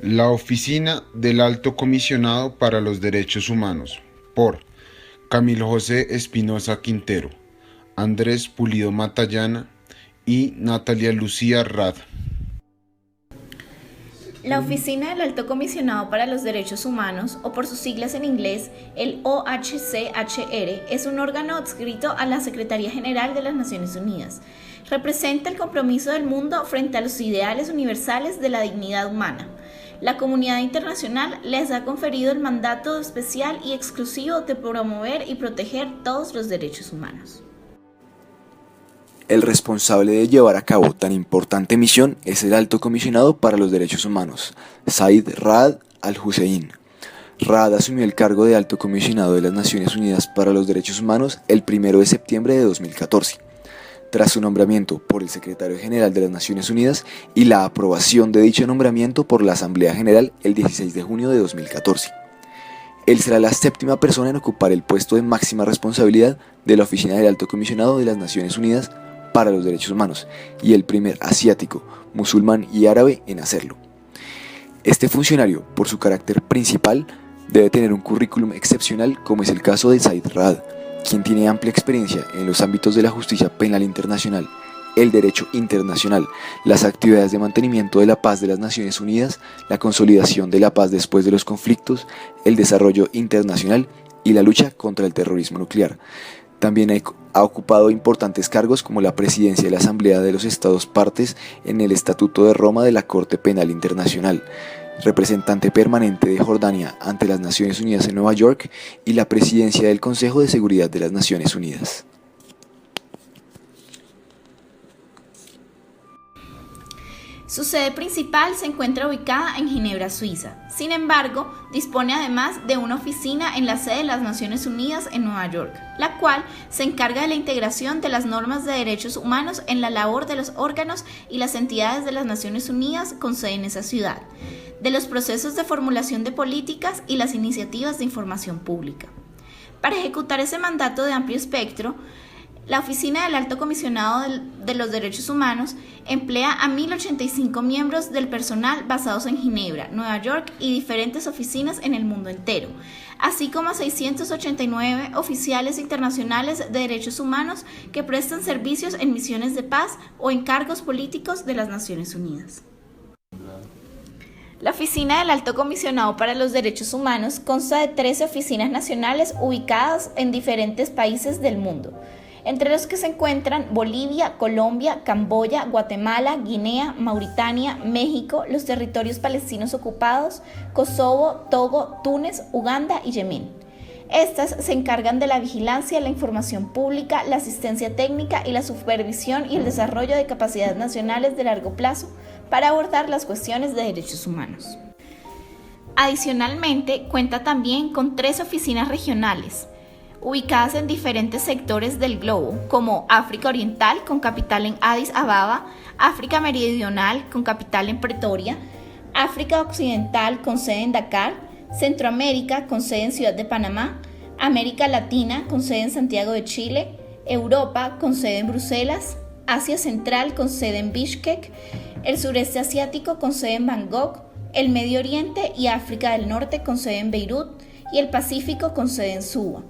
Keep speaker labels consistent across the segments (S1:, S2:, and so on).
S1: La Oficina del Alto Comisionado para los Derechos Humanos, por Camilo José Espinosa Quintero, Andrés Pulido Matallana y Natalia Lucía Rad.
S2: La Oficina del Alto Comisionado para los Derechos Humanos, o por sus siglas en inglés, el OHCHR, es un órgano adscrito a la Secretaría General de las Naciones Unidas. Representa el compromiso del mundo frente a los ideales universales de la dignidad humana. La comunidad internacional les ha conferido el mandato especial y exclusivo de promover y proteger todos los derechos humanos.
S3: El responsable de llevar a cabo tan importante misión es el Alto Comisionado para los Derechos Humanos, Zeid Ra'ad al-Hussein. Ra'ad asumió el cargo de Alto Comisionado de las Naciones Unidas para los Derechos Humanos el 1 de septiembre de 2014, tras su nombramiento por el Secretario General de las Naciones Unidas y la aprobación de dicho nombramiento por la Asamblea General el 16 de junio de 2014. Él será la séptima persona en ocupar el puesto de máxima responsabilidad de la Oficina del Alto Comisionado de las Naciones Unidas para los Derechos Humanos y el primer asiático, musulmán y árabe en hacerlo. Este funcionario, por su carácter principal, debe tener un currículum excepcional, como es el caso de Zeid Ra'ad, quien tiene amplia experiencia en los ámbitos de la justicia penal internacional, el derecho internacional, las actividades de mantenimiento de la paz de las Naciones Unidas, la consolidación de la paz después de los conflictos, el desarrollo internacional y la lucha contra el terrorismo nuclear. También ha ocupado importantes cargos como la presidencia de la Asamblea de los Estados Partes en el Estatuto de Roma de la Corte Penal Internacional, representante permanente de Jordania ante las Naciones Unidas en Nueva York y la presidencia del Consejo de Seguridad de las Naciones Unidas.
S2: Su sede principal se encuentra ubicada en Ginebra, Suiza. Sin embargo, dispone además de una oficina en la sede de las Naciones Unidas en Nueva York, la cual se encarga de la integración de las normas de derechos humanos en la labor de los órganos y las entidades de las Naciones Unidas con sede en esa ciudad, de los procesos de formulación de políticas y las iniciativas de información pública. Para ejecutar ese mandato de amplio espectro, la Oficina del Alto Comisionado de los Derechos Humanos emplea a 1.085 miembros del personal basados en Ginebra, Nueva York y diferentes oficinas en el mundo entero, así como a 689 oficiales internacionales de derechos humanos que prestan servicios en misiones de paz o en cargos políticos de las Naciones Unidas. La Oficina del Alto Comisionado para los Derechos Humanos consta de 13 oficinas nacionales ubicadas en diferentes países del mundo, entre los que se encuentran Bolivia, Colombia, Camboya, Guatemala, Guinea, Mauritania, México, los territorios palestinos ocupados, Kosovo, Togo, Túnez, Uganda y Yemen. Estas se encargan de la vigilancia, la información pública, la asistencia técnica y la supervisión y el desarrollo de capacidades nacionales de largo plazo para abordar las cuestiones de derechos humanos. Adicionalmente, cuenta también con 3 oficinas regionales, ubicadas en diferentes sectores del globo, como África Oriental, con capital en Addis Ababa, África Meridional, con capital en Pretoria, África Occidental, con sede en Dakar, Centroamérica, con sede en Ciudad de Panamá, América Latina, con sede en Santiago de Chile, Europa, con sede en Bruselas, Asia Central, con sede en Bishkek, el sureste asiático, con sede en Bangkok, el Medio Oriente y África del Norte, con sede en Beirut, y el Pacífico, con sede en Suba.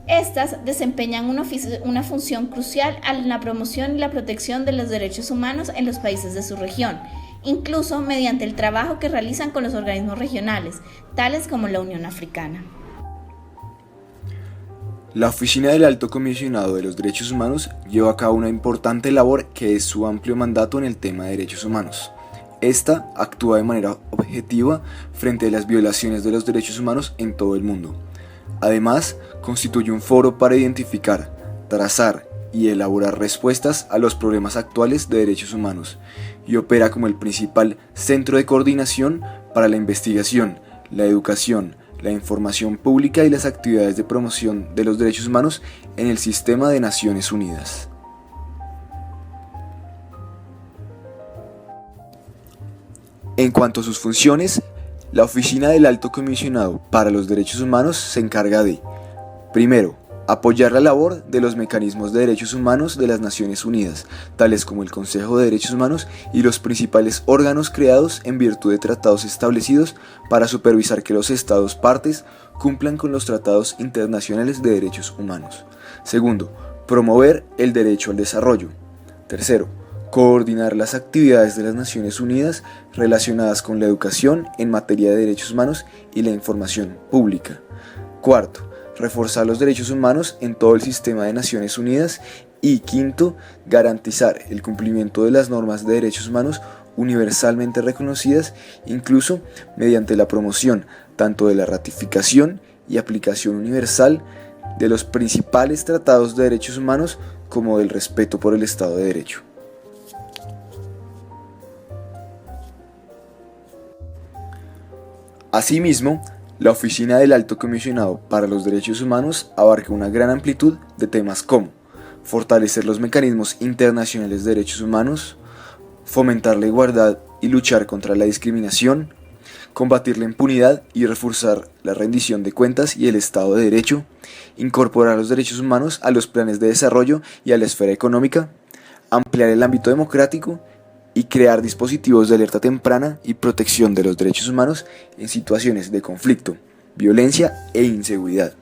S2: Estas desempeñan una función crucial en la promoción y la protección de los derechos humanos en los países de su región, incluso mediante el trabajo que realizan con los organismos regionales, tales como la Unión Africana.
S3: La Oficina del Alto Comisionado de los Derechos Humanos lleva a cabo una importante labor que es su amplio mandato en el tema de derechos humanos. Esta actúa de manera objetiva frente a las violaciones de los derechos humanos en todo el mundo. Además, constituye un foro para identificar, trazar y elaborar respuestas a los problemas actuales de derechos humanos y opera como el principal centro de coordinación para la investigación, la educación, la información pública y las actividades de promoción de los derechos humanos en el sistema de Naciones Unidas. En cuanto a sus funciones, la Oficina del Alto Comisionado para los Derechos Humanos se encarga de: primero, Apoyar la labor de los mecanismos de derechos humanos de las Naciones Unidas, tales como el Consejo de Derechos Humanos y los principales órganos creados en virtud de tratados establecidos para supervisar que los Estados partes cumplan con los tratados internacionales de derechos humanos. Segundo, promover el derecho al desarrollo. Tercero, coordinar las actividades de las Naciones Unidas relacionadas con la educación en materia de derechos humanos y la información pública. Cuarto, reforzar los derechos humanos en todo el sistema de Naciones Unidas. Y quinto, garantizar el cumplimiento de las normas de derechos humanos universalmente reconocidas, incluso mediante la promoción tanto de la ratificación y aplicación universal de los principales tratados de derechos humanos como del respeto por el Estado de Derecho. Asimismo, la Oficina del Alto Comisionado para los Derechos Humanos abarca una gran amplitud de temas como fortalecer los mecanismos internacionales de derechos humanos, fomentar la igualdad y luchar contra la discriminación, combatir la impunidad y reforzar la rendición de cuentas y el Estado de Derecho, incorporar los derechos humanos a los planes de desarrollo y a la esfera económica, ampliar el ámbito democrático y crear dispositivos de alerta temprana y protección de los derechos humanos en situaciones de conflicto, violencia e inseguridad.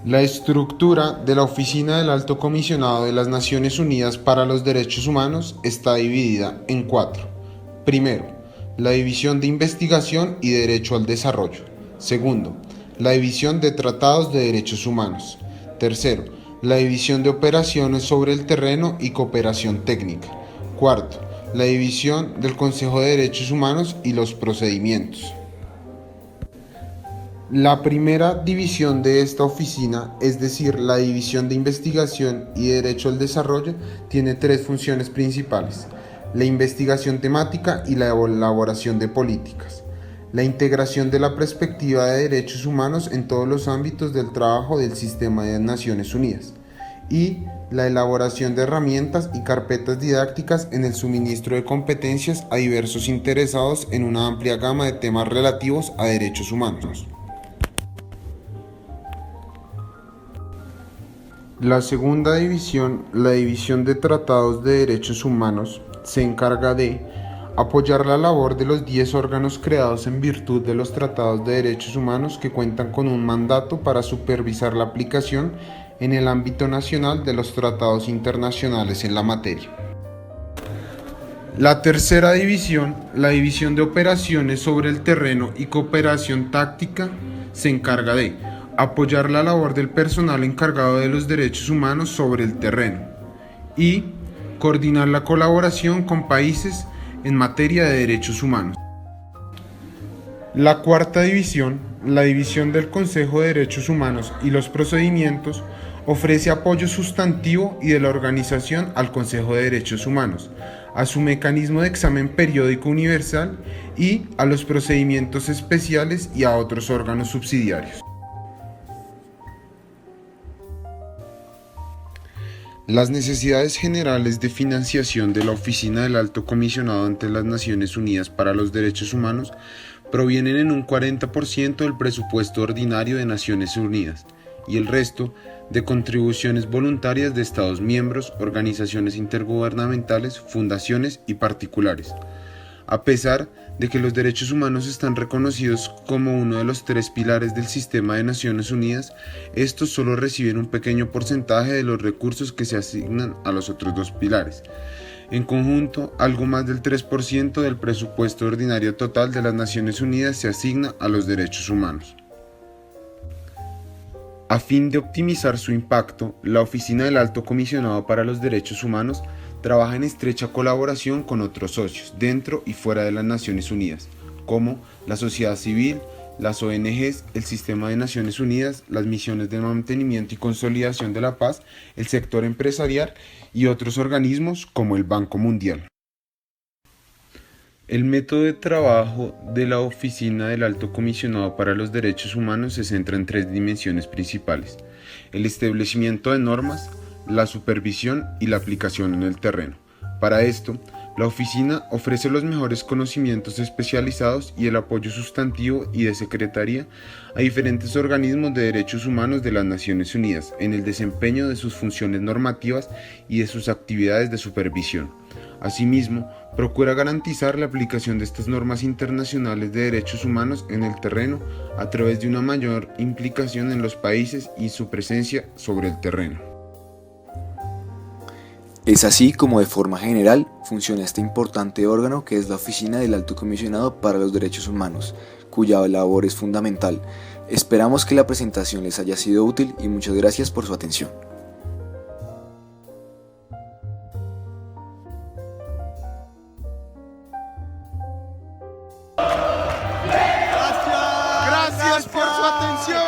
S1: La estructura de la Oficina del Alto Comisionado de las Naciones Unidas para los Derechos Humanos está dividida en 4. Primero, la División de Investigación y Derecho al Desarrollo. Segundo, la División de Tratados de Derechos Humanos. Tercero, la División de Operaciones sobre el Terreno y Cooperación Técnica. Cuarto, la División del Consejo de Derechos Humanos y los Procedimientos. La primera división de esta oficina, es decir, la División de Investigación y Derecho al Desarrollo, tiene 3 funciones principales: la investigación temática y la elaboración de políticas, la integración de la perspectiva de derechos humanos en todos los ámbitos del trabajo del sistema de Naciones Unidas, y la elaboración de herramientas y carpetas didácticas en el suministro de competencias a diversos interesados en una amplia gama de temas relativos a derechos humanos. La segunda división, la División de Tratados de Derechos Humanos, se encarga de apoyar la labor de los 10 órganos creados en virtud de los Tratados de Derechos Humanos que cuentan con un mandato para supervisar la aplicación en el ámbito nacional de los tratados internacionales en la materia. La tercera división, la División de Operaciones sobre el Terreno y Cooperación Táctica, se encarga de apoyar la labor del personal encargado de los derechos humanos sobre el terreno y coordinar la colaboración con países en materia de derechos humanos. La cuarta división, la División del Consejo de Derechos Humanos y los Procedimientos, ofrece apoyo sustantivo y de la organización al Consejo de Derechos Humanos, a su mecanismo de examen periódico universal y a los procedimientos especiales y a otros órganos subsidiarios. Las necesidades generales de financiación de la Oficina del Alto Comisionado ante las Naciones Unidas para los Derechos Humanos provienen en un 40% del presupuesto ordinario de Naciones Unidas y el resto de contribuciones voluntarias de Estados miembros, organizaciones intergubernamentales, fundaciones y particulares. A pesar de que los derechos humanos están reconocidos como uno de los 3 pilares del sistema de Naciones Unidas, estos solo reciben un pequeño porcentaje de los recursos que se asignan a los otros 2 pilares. En conjunto, algo más del 3% del presupuesto ordinario total de las Naciones Unidas se asigna a los derechos humanos. A fin de optimizar su impacto, la Oficina del Alto Comisionado para los Derechos Humanos trabaja en estrecha colaboración con otros socios dentro y fuera de las Naciones Unidas, como la sociedad civil, las ONGs, el sistema de Naciones Unidas, las misiones de mantenimiento y consolidación de la paz, el sector empresarial y otros organismos como el Banco Mundial. El método de trabajo de la Oficina del Alto Comisionado para los Derechos Humanos se centra en 3 dimensiones principales: el establecimiento de normas, la supervisión y la aplicación en el terreno. Para esto, La oficina ofrece los mejores conocimientos especializados y el apoyo sustantivo y de secretaría a diferentes organismos de derechos humanos de las Naciones Unidas en el desempeño de sus funciones normativas y de sus actividades de supervisión. Asimismo, procura garantizar la aplicación de estas normas internacionales de derechos humanos en el terreno a través de una mayor implicación en los países y su presencia sobre el terreno.
S3: Es así como de forma general funciona este importante órgano que es la Oficina del Alto Comisionado para los Derechos Humanos, cuya labor es fundamental. Esperamos que la presentación les haya sido útil y muchas gracias por su atención.
S1: Gracias por su atención.